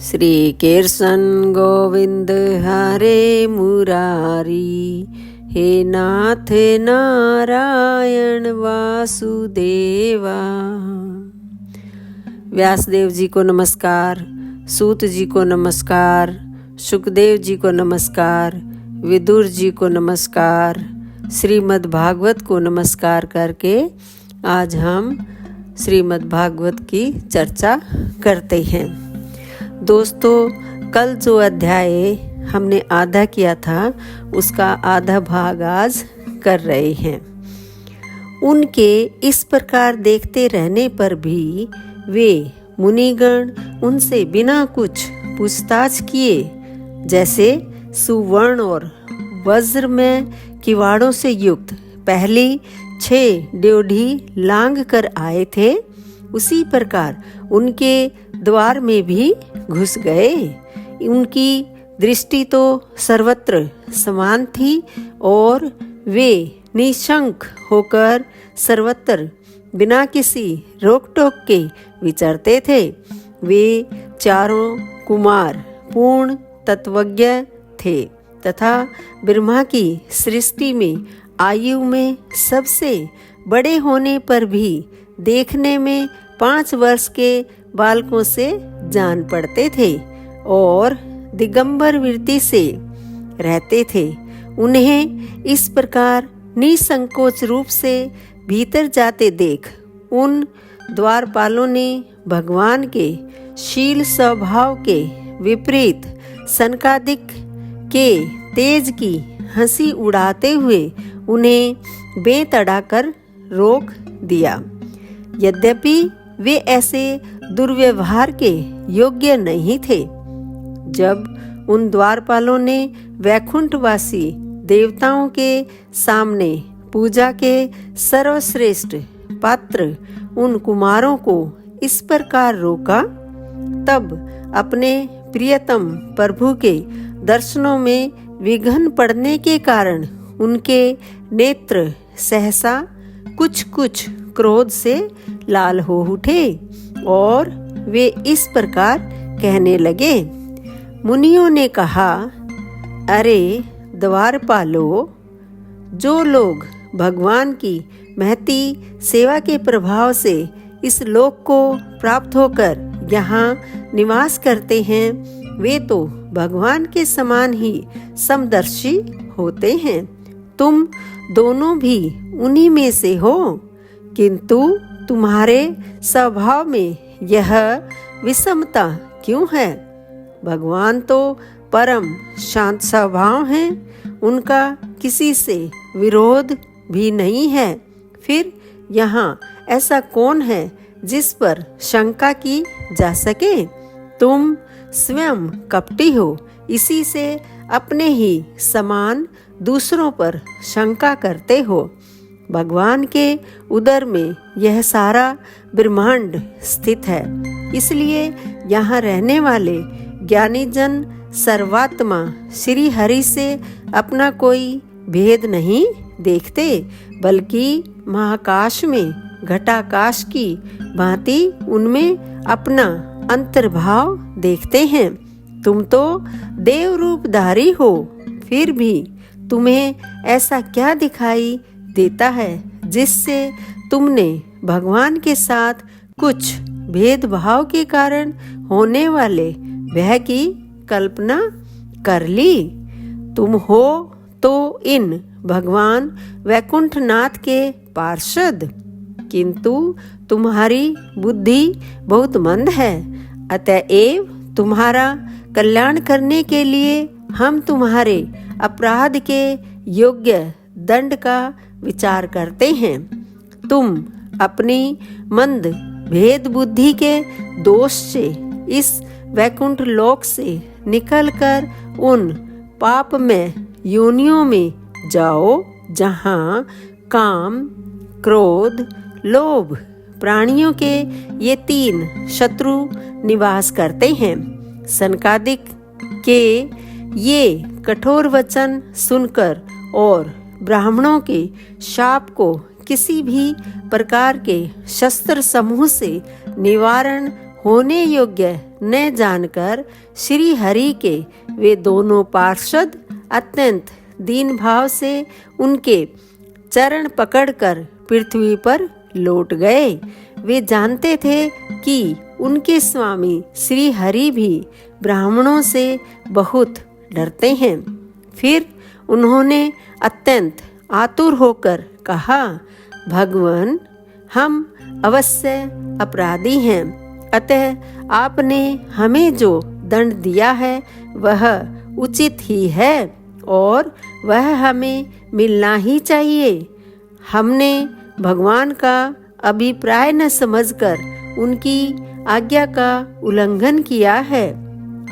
श्री कृष्ण गोविंद हरे मुरारी, हे नाथ नारायण वासुदेवा। व्यासदेव जी को नमस्कार, सूत जी को नमस्कार, सुखदेव जी को नमस्कार, विदुर जी को नमस्कार, श्रीमद् भागवत को नमस्कार करके आज हम श्रीमद् भागवत की चर्चा करते हैं। दोस्तों, कल जो अध्याय हमने आधा किया था उसका आधा भाग आज कर रहे हैं। उनके इस प्रकार देखते रहने पर भी वे मुनिगण उनसे बिना कुछ पूछताछ किए, जैसे सुवर्ण और वज्र में किवाड़ों से युक्त पहली 6 ड्योढ़ी लांघ कर आए थे, उसी प्रकार उनके द्वार में भी घुस गए। उनकी दृष्टि तो सर्वत्र समान थी और वे निशंक होकर सर्वत्र बिना किसी रोक टोक के विचरते थे। वे चारों कुमार पूर्ण तत्वज्ञ थे तथा ब्रह्मा की सृष्टि में आयु में सबसे बड़े होने पर भी देखने में 5 वर्ष के बालकों से जान पड़ते थे और दिगंबर वृत्ति से रहते थे। उन्हें इस प्रकार निसंकोच रूप से भीतर जाते देख उन द्वारपालों ने भगवान के शील स्वभाव के विपरीत सनकादिक के तेज की हंसी उड़ाते हुए उन्हें बेतड़ा कर रोक दिया। यद्यपि वे ऐसे दुर्व्यवहार के योग्य नहीं थे। जब उन द्वारपालों ने वैकुंठवासी देवताओं के सामने पूजा के सर्वश्रेष्ठ पात्र उन कुमारों को इस प्रकार रोका, तब अपने प्रियतम प्रभु के दर्शनों में विघ्न पड़ने के कारण उनके नेत्र सहसा कुछ क्रोध से लाल हो उठे और वे इस प्रकार कहने लगे। मुनियों ने कहा, अरे द्वारपालो, जो लोग भगवान की महती सेवा के प्रभाव से इस लोक को प्राप्त होकर यहाँ निवास करते हैं, वे तो भगवान के समान ही समदर्शी होते हैं। तुम दोनों भी उन्हीं में से हो, किंतु तुम्हारे स्वभाव में यह विषमता क्यों है? भगवान तो परम शांत स्वभाव हैं, उनका किसी से विरोध भी नहीं है। फिर यहाँ ऐसा कौन है जिस पर शंका की जा सके? तुम स्वयं कपटी हो, इसी से अपने ही समान दूसरों पर शंका करते हो। भगवान के उदर में यह सारा ब्रह्मांड स्थित है, इसलिए यहाँ रहने वाले ज्ञानी जन सर्वात्मा श्री हरि से अपना कोई भेद नहीं देखते, बल्कि महाकाश में घटाकाश की भांति उनमें अपना अंतर्भाव देखते हैं। तुम तो देव रूपधारी हो, फिर भी तुम्हें ऐसा क्या दिखाई देता है जिससे तुमने भगवान के साथ कुछ भेदभाव के कारण होने वाले भय की कल्पना कर ली? तुम हो तो इन भगवान वैकुंठनाथ के पार्षद, किंतु तुम्हारी बुद्धि बहुत मंद है। अतएव तुम्हारा कल्याण करने के लिए हम तुम्हारे अपराध के योग्य दंड का विचार करते हैं। तुम अपनी मंद भेद बुद्धि के दोष से इस वैकुंठ लोक से निकलकर उन पाप में योनियों में जाओ, जहाँ काम, क्रोध, लोभ प्राणियों के ये 3 शत्रु निवास करते हैं। सनकादिक के ये कठोर वचन सुनकर और ब्राह्मणों के शाप को किसी भी प्रकार के शस्त्र समूह से निवारण होने योग्य न जानकर श्री हरि के वे दोनों पार्षद अत्यंत दीन भाव से उनके चरण पकड़कर पृथ्वी पर लौट गए। वे जानते थे कि उनके स्वामी श्री हरि भी ब्राह्मणों से बहुत डरते हैं। फिर उन्होंने अत्यंत आतुर होकर कहा, भगवान, हम अवश्य अपराधी हैं, अतः आपने हमें जो दंड दिया है वह उचित ही है और वह हमें मिलना ही चाहिए। हमने भगवान का अभिप्राय न समझकर उनकी आज्ञा का उल्लंघन किया है।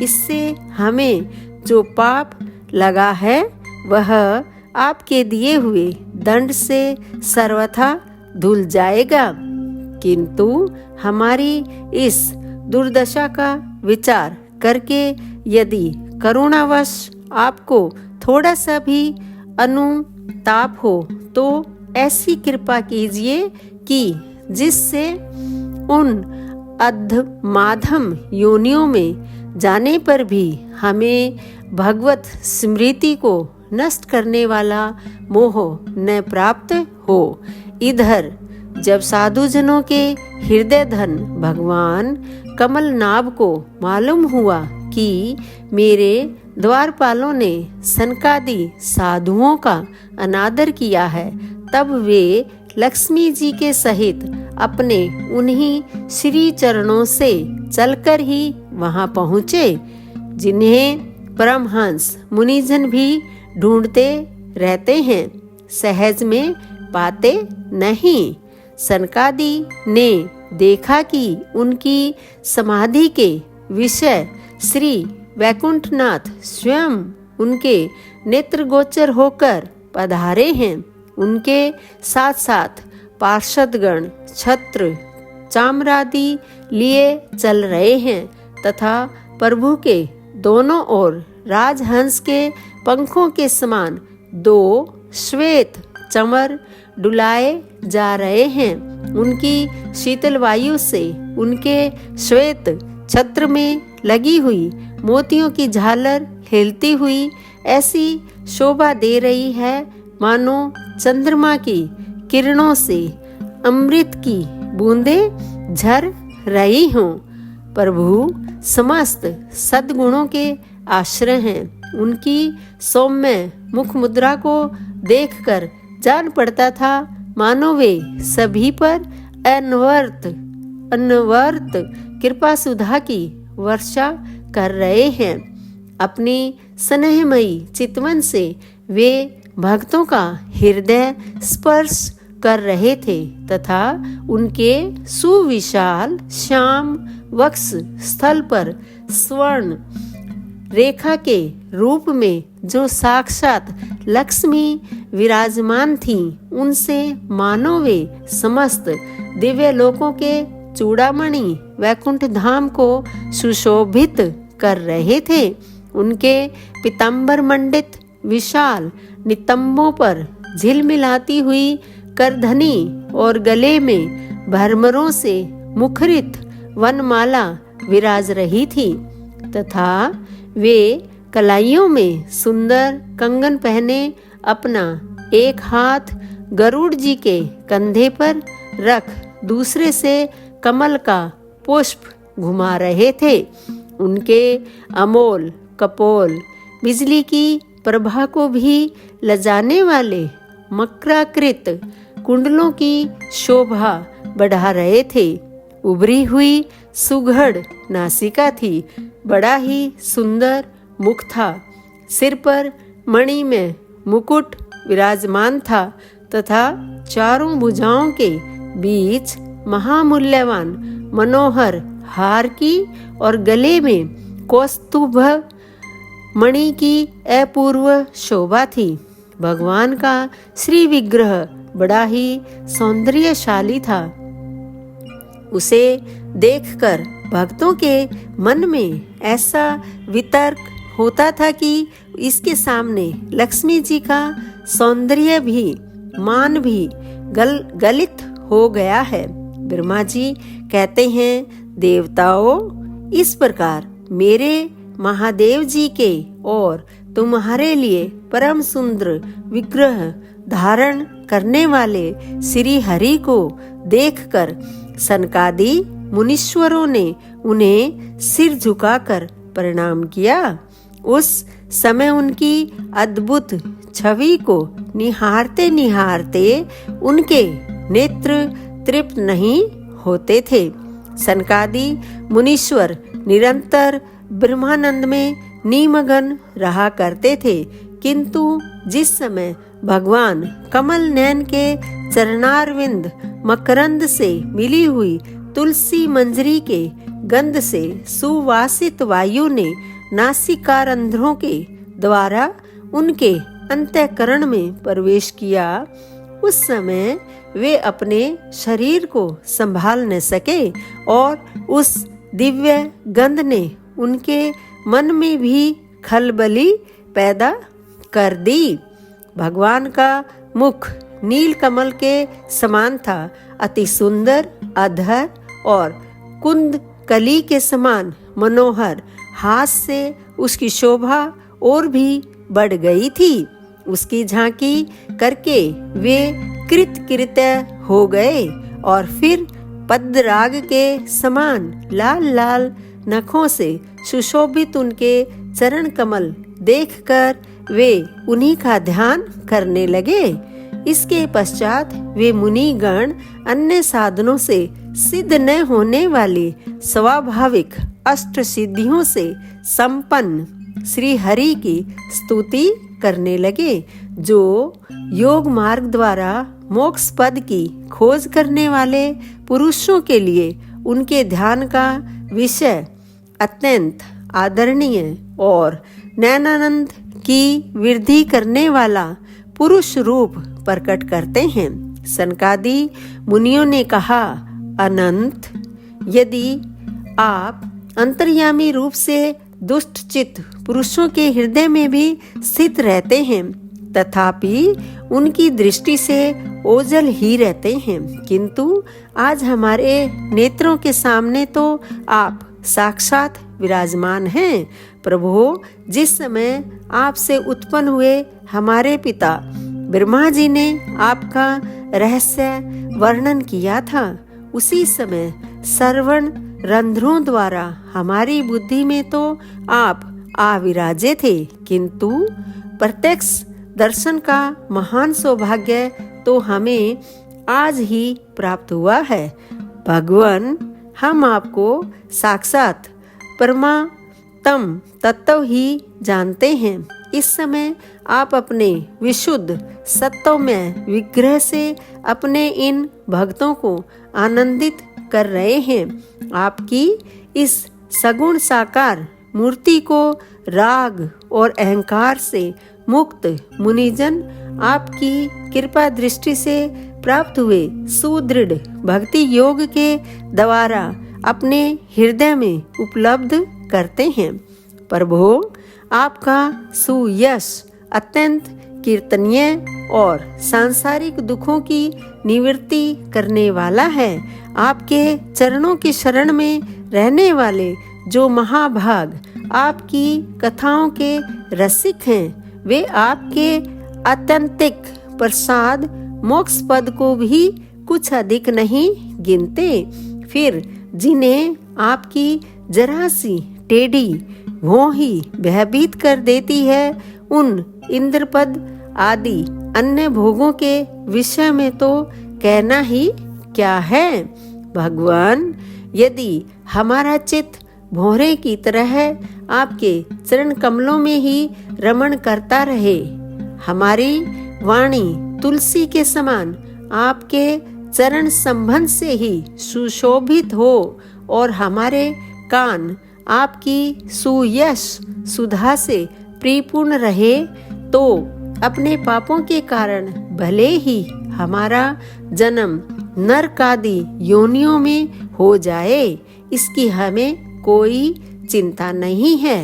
इससे हमें जो पाप लगा है वह आपके दिए हुए दंड से सर्वथा धुल जाएगा। किंतु हमारी इस दुर्दशा का विचार करके यदि करुणावश आपको थोड़ा सा भी अनुताप हो तो ऐसी कृपा कीजिए कि जिससे उन अधमाधम योनियों में जाने पर भी हमें भगवत स्मृति को नष्ट करने वाला मोह न प्राप्त हो। इधर जब साधुजनों के हृदय धन भगवान कमलनाभ को मालूम हुआ कि मेरे द्वारपालों ने सनकादि साधुओं का अनादर किया है, तब वे लक्ष्मी जी के सहित अपने उन्हीं श्री चरणों से चलकर ही वहां पहुँचे, जिन्हें परमहंस मुनिजन भी ढूंढते रहते हैं, सहज में पाते नहीं। सनकादि ने देखा कि उनकी समाधि के विषय श्री वैकुंठनाथ स्वयं उनके नेत्रगोचर होकर पधारे हैं। उनके साथ साथ पार्षदगण छत्र चामरादि लिए चल रहे हैं तथा प्रभु के दोनों ओर राजहंस के पंखों के समान दो श्वेत चमर डुलाए जा रहे हैं। उनकी शीतल वायु से उनके श्वेत छत्र में लगी हुई मोतियों की झालर हिलती हुई ऐसी शोभा दे रही है मानो चंद्रमा की किरणों से अमृत की बूंदें झर रही हों। प्रभु समस्त सद्गुणों के आश्रय हैं। उनकी सौम्य मुख मुद्रा को देखकर जान पड़ता था मानो वे सभी पर अनवर्त कृपा सुधा की वर्षा कर रहे हैं। अपनी स्नेहमयी चितवन से वे भक्तों का हृदय स्पर्श कर रहे थे तथा उनके सुविशाल श्याम वक्ष स्थल पर स्वर्ण रेखा के रूप में जो साक्षात लक्ष्मी विराजमान थी, उनसे मानो वे समस्त दिव्य लोकों के चूड़ामणि वैकुंठ धाम को सुशोभित कर रहे थे। उनके पीतांबर मंडित विशाल नितंबों पर झिलमिलाती हुई करधनी और गले में भरमरों से मुखरित वनमाला विराज रही थी तथा वे कलाइयों में सुंदर कंगन पहने अपना एक हाथ गरुड़ जी के कंधे पर रख दूसरे से कमल का पुष्प घुमा रहे थे। उनके अमोल कपोल बिजली की प्रभा को भी लजाने वाले मकराकृत कुंडलों की शोभा बढ़ा रहे थे। उभरी हुई सुघड़ नासिका थी, बड़ा ही सुंदर मुख था, सिर पर मणि में मुकुट विराजमान था तथा चारों भुजाओं के बीच महामूल्यवान मनोहर हार की और गले में कौस्तुभ मणि की अपूर्व शोभा थी। भगवान का श्री विग्रह बड़ा ही सौंदर्यशाली था। उसे देखकर भक्तों के मन में ऐसा वितर्क होता था कि इसके सामने लक्ष्मी जी का सौंदर्य भी मान भी गलित हो गया है। ब्रह्मा जी कहते हैं, देवताओं, इस प्रकार मेरे महादेव जी के और तुम्हारे लिए परम सुंदर विग्रह धारण करने वाले श्री हरि को देखकर सनकादि मुनीश्वरों ने उन्हें सिर झुकाकर प्रणाम किया। उस समय उनकी अद्भुत छवि को निहारते निहारते उनके नेत्र तृप्त नहीं होते थे। सनकादि मुनीश्वर निरंतर ब्रह्मानंद में निमग्न रहा करते थे, किंतु जिस समय भगवान कमल नयन के चरणारविंद मकरंद से मिली हुई तुलसी मंजरी के गंध से सुवासित वायु ने नासिकारंध्रों के द्वारा उनके अंतःकरण में प्रवेश किया, उस समय वे अपने शरीर को संभाल न सके और उस दिव्य गंध ने उनके मन में भी खलबली पैदा कर दी। भगवान का मुख नील कमल के समान था, अति सुंदर, अधर और कुंद कली के समान मनोहर। हाथ से उसकी शोभा और भी बढ़ गई थी। उसकी झांकी करके वे कृतकृत्य हो गए और फिर पद्मराग के समान लाल लाल नखों से सुशोभित उनके चरण कमल देखकर वे उन्हीं का ध्यान करने लगे। इसके पश्चात वे मुनि गण अन्य साधनों से सिद्ध न होने वाली स्वाभाविक अष्ट सिद्धियों से संपन्न श्री हरि की स्तुति करने लगे, जो योग मार्ग द्वारा मोक्ष पद की खोज करने वाले पुरुषों के लिए उनके ध्यान का विषय अत्यंत आदरणीय और नैनानंद की वृद्धि करने वाला पुरुष रूप प्रकट करते हैं। सनकादि मुनियों ने कहा, अनंत, यदि आप अंतर्यामी रूप से दुष्ट चित्त पुरुषों के हृदय में भी स्थित रहते हैं, तथापि उनकी दृष्टि से ओझल ही रहते हैं, किंतु आज हमारे नेत्रों के सामने तो आप साक्षात विराजमान हैं। प्रभु, जिस समय आपसे उत्पन्न हुए हमारे पिता ब्रह्मा जी ने आपका रहस्य वर्णन किया था, उसी समय श्रवण रंध्रों द्वारा हमारी बुद्धि में तो आप आविराजे थे, किंतु प्रत्यक्ष दर्शन का महान सौभाग्य तो हमें आज ही प्राप्त हुआ है। भगवान, हम आपको साक्षात परमात्म तत्व ही जानते हैं। इस समय आप अपने विशुद्ध सत्वमय विग्रह से अपने इन भक्तों को आनंदित कर रहे हैं। आपकी इस सगुण साकार मूर्ति को राग और अहंकार से मुक्त मुनिजन आपकी कृपा दृष्टि से प्राप्त हुए सुदृढ़ भक्ति योग के द्वारा अपने हृदय में उपलब्ध करते हैं। प्रभु, आपका सुयश अत्यंत कीर्तनीय और सांसारिक दुखों की निवृत्ति करने वाला है। आपके चरणों की शरण में रहने वाले जो महाभाग आपकी कथाओं के रसिक हैं, वे आपके अत्यंतिक प्रसाद मोक्ष पद को भी कुछ अधिक नहीं गिनते। फिर जिन्हें आपकी जरा सी टेढ़ी भौंही भयभीत कर देती है, उन इंद्रपद आदि अन्य भोगों के विषय में तो कहना ही क्या है। भगवान, यदि हमारा चित्त भौरे की तरह आपके चरण कमलों में ही रमण करता रहे, हमारी वाणी तुलसी के समान आपके चरण संबंध से ही सुशोभित हो और हमारे कान आपकी सुयश सुधा से परिपूर्ण रहे, तो अपने पापों के कारण भले ही हमारा जन्म नरकादि योनियों में हो जाए, इसकी हमें कोई चिंता नहीं है।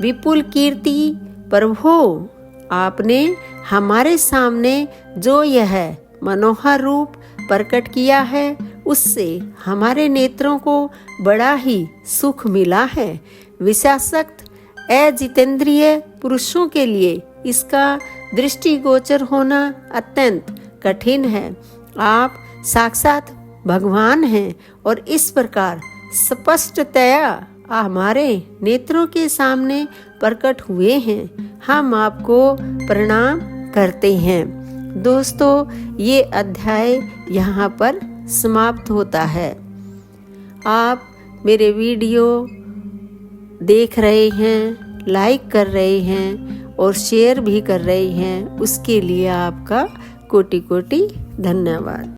विपुल कीर्ति प्रभु, आपने हमारे सामने जो यह मनोहर रूप प्रकट किया है, उससे हमारे नेत्रों को बड़ा ही सुख मिला है। विषयासक्त अजितेंद्रिय पुरुषों के लिए इसका दृष्टिगोचर होना अत्यंत कठिन है। आप साक्षात भगवान हैं और इस प्रकार स्पष्टतया हमारे नेत्रों के सामने प्रकट हुए हैं। हम आपको प्रणाम करते हैं। दोस्तों, ये अध्याय यहाँ पर समाप्त होता है। आप मेरे वीडियो देख रहे हैं, लाइक कर रहे हैं और शेयर भी कर रहे हैं, उसके लिए आपका कोटि कोटि धन्यवाद।